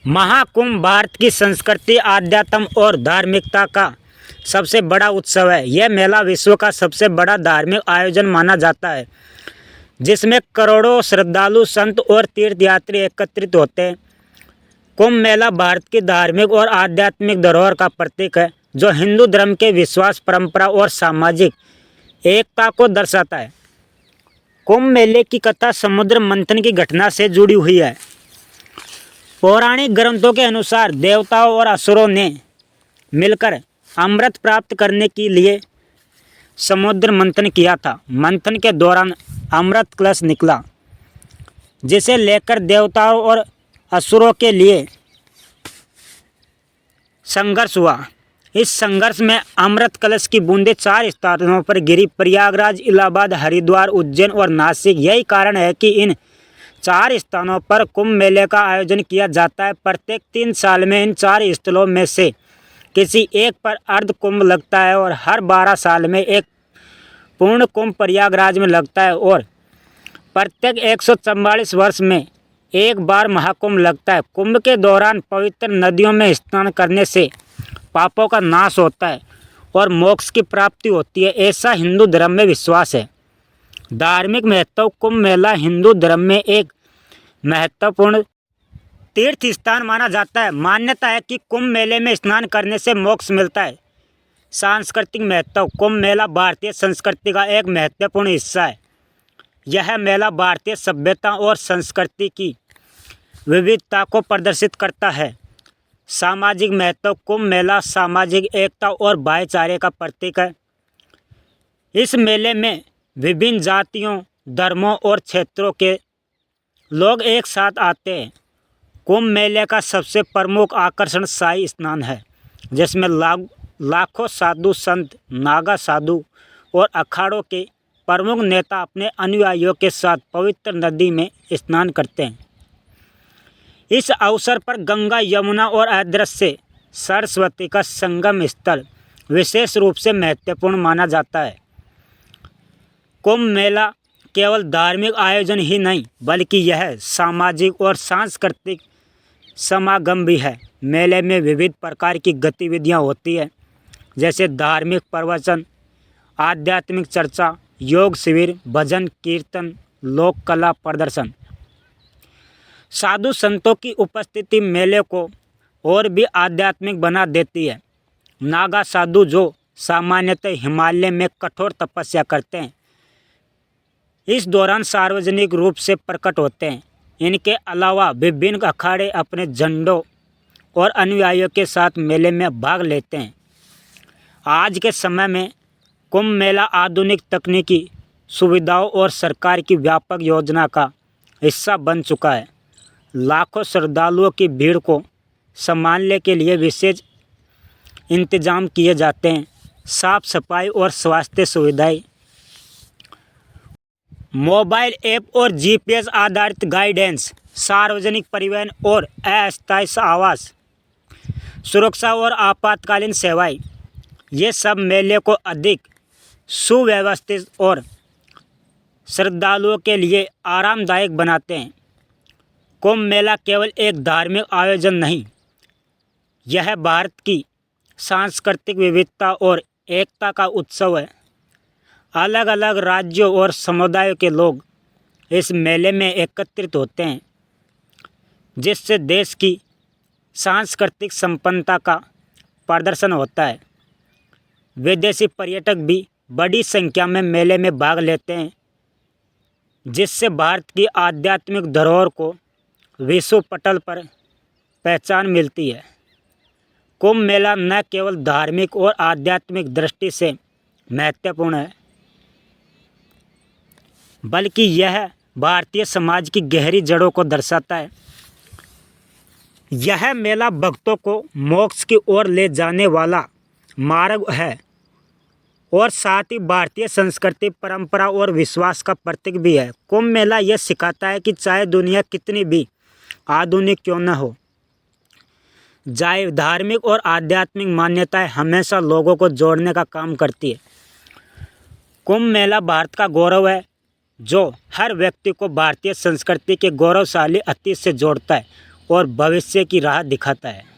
महाकुंभ भारत की संस्कृति, आध्यात्म और धार्मिकता का सबसे बड़ा उत्सव है। यह मेला विश्व का सबसे बड़ा धार्मिक आयोजन माना जाता है, जिसमें करोड़ों श्रद्धालु, संत और तीर्थयात्री एकत्रित होते हैं। कुंभ मेला भारत की धार्मिक और आध्यात्मिक धरोहर का प्रतीक है, जो हिंदू धर्म के विश्वास, परंपरा और सामाजिक एकता को दर्शाता है। कुंभ मेले की कथा समुद्र मंथन की घटना से जुड़ी हुई है। पौराणिक ग्रंथों के अनुसार देवताओं और असुरों ने मिलकर अमृत प्राप्त करने के लिए समुद्र मंथन किया था। मंथन के दौरान अमृत कलश निकला, जिसे लेकर देवताओं और असुरों के लिए संघर्ष हुआ। इस संघर्ष में अमृत कलश की बूंदें 4 स्थानों पर गिरी: प्रयागराज, इलाहाबाद, हरिद्वार, उज्जैन और नासिक। यही कारण है कि इन 4 स्थानों पर कुंभ मेले का आयोजन किया जाता है। प्रत्येक 3 साल में इन 4 स्थलों में से किसी एक पर अर्ध कुंभ लगता है और हर 12 साल में एक पूर्ण कुंभ प्रयागराज में लगता है और प्रत्येक 144 वर्ष में एक बार महाकुंभ लगता है। कुंभ के दौरान पवित्र नदियों में स्नान करने से पापों का नाश होता है और मोक्ष की प्राप्ति होती है, ऐसा हिंदू धर्म में विश्वास है। धार्मिक महत्व: कुंभ मेला हिंदू धर्म में एक महत्वपूर्ण तीर्थ स्थान माना जाता है। मान्यता है कि कुंभ मेले में स्नान करने से मोक्ष मिलता है। सांस्कृतिक महत्व: कुंभ मेला भारतीय संस्कृति का एक महत्वपूर्ण हिस्सा है। यह मेला भारतीय सभ्यता और संस्कृति की विविधता को प्रदर्शित करता है। सामाजिक महत्व: कुंभ मेला सामाजिक एकता और भाईचारे का प्रतीक है। इस मेले में विभिन्न जातियों, धर्मों और क्षेत्रों के लोग एक साथ आते हैं। कुंभ मेले का सबसे प्रमुख आकर्षण शाही स्नान है, जिसमें लाखों साधु संत, नागा साधु और अखाड़ों के प्रमुख नेता अपने अनुयायियों के साथ पवित्र नदी में स्नान करते हैं। इस अवसर पर गंगा, यमुना और अदृश्य सरस्वती का संगम स्थल विशेष रूप से महत्वपूर्ण माना जाता है। कुंभ मेला केवल धार्मिक आयोजन ही नहीं, बल्कि यह सामाजिक और सांस्कृतिक समागम भी है। मेले में विविध प्रकार की गतिविधियां होती हैं, जैसे धार्मिक प्रवचन, आध्यात्मिक चर्चा, योग शिविर, भजन कीर्तन, लोक कला प्रदर्शन। साधु संतों की उपस्थिति मेले को और भी आध्यात्मिक बना देती है। नागा साधु, जो सामान्यतः हिमालय में कठोर तपस्या करते हैं, इस दौरान सार्वजनिक रूप से प्रकट होते हैं। इनके अलावा विभिन्न अखाड़े अपने झंडों और अनुयायियों के साथ मेले में भाग लेते हैं। आज के समय में कुंभ मेला आधुनिक तकनीकी सुविधाओं और सरकार की व्यापक योजना का हिस्सा बन चुका है। लाखों श्रद्धालुओं की भीड़ को संभालने के लिए विशेष इंतजाम किए जाते हैं। साफ सफाई और स्वास्थ्य सुविधाएं, मोबाइल ऐप और जीपीएस आधारित गाइडेंस, सार्वजनिक परिवहन और अस्थायी आवास, सुरक्षा और आपातकालीन सेवाएं, ये सब मेले को अधिक सुव्यवस्थित और श्रद्धालुओं के लिए आरामदायक बनाते हैं। कुंभ मेला केवल एक धार्मिक आयोजन नहीं, यह भारत की सांस्कृतिक विविधता और एकता का उत्सव है। अलग अलग राज्यों और समुदायों के लोग इस मेले में एकत्रित होते हैं, जिससे देश की सांस्कृतिक संपन्नता का प्रदर्शन होता है। विदेशी पर्यटक भी बड़ी संख्या में मेले में भाग लेते हैं, जिससे भारत की आध्यात्मिक धरोहर को विश्व पटल पर पहचान मिलती है। कुंभ मेला न केवल धार्मिक और आध्यात्मिक दृष्टि से महत्वपूर्ण है, बल्कि यह भारतीय समाज की गहरी जड़ों को दर्शाता है। यह मेला भक्तों को मोक्ष की ओर ले जाने वाला मार्ग है और साथ ही भारतीय संस्कृति, परंपरा और विश्वास का प्रतीक भी है। कुंभ मेला यह सिखाता है कि चाहे दुनिया कितनी भी आधुनिक क्यों न हो जाए, धार्मिक और आध्यात्मिक मान्यताएं हमेशा लोगों को जोड़ने का काम करती है। कुंभ मेला भारत का गौरव है, जो हर व्यक्ति को भारतीय संस्कृति के गौरवशाली अतीत से जोड़ता है और भविष्य की राह दिखाता है।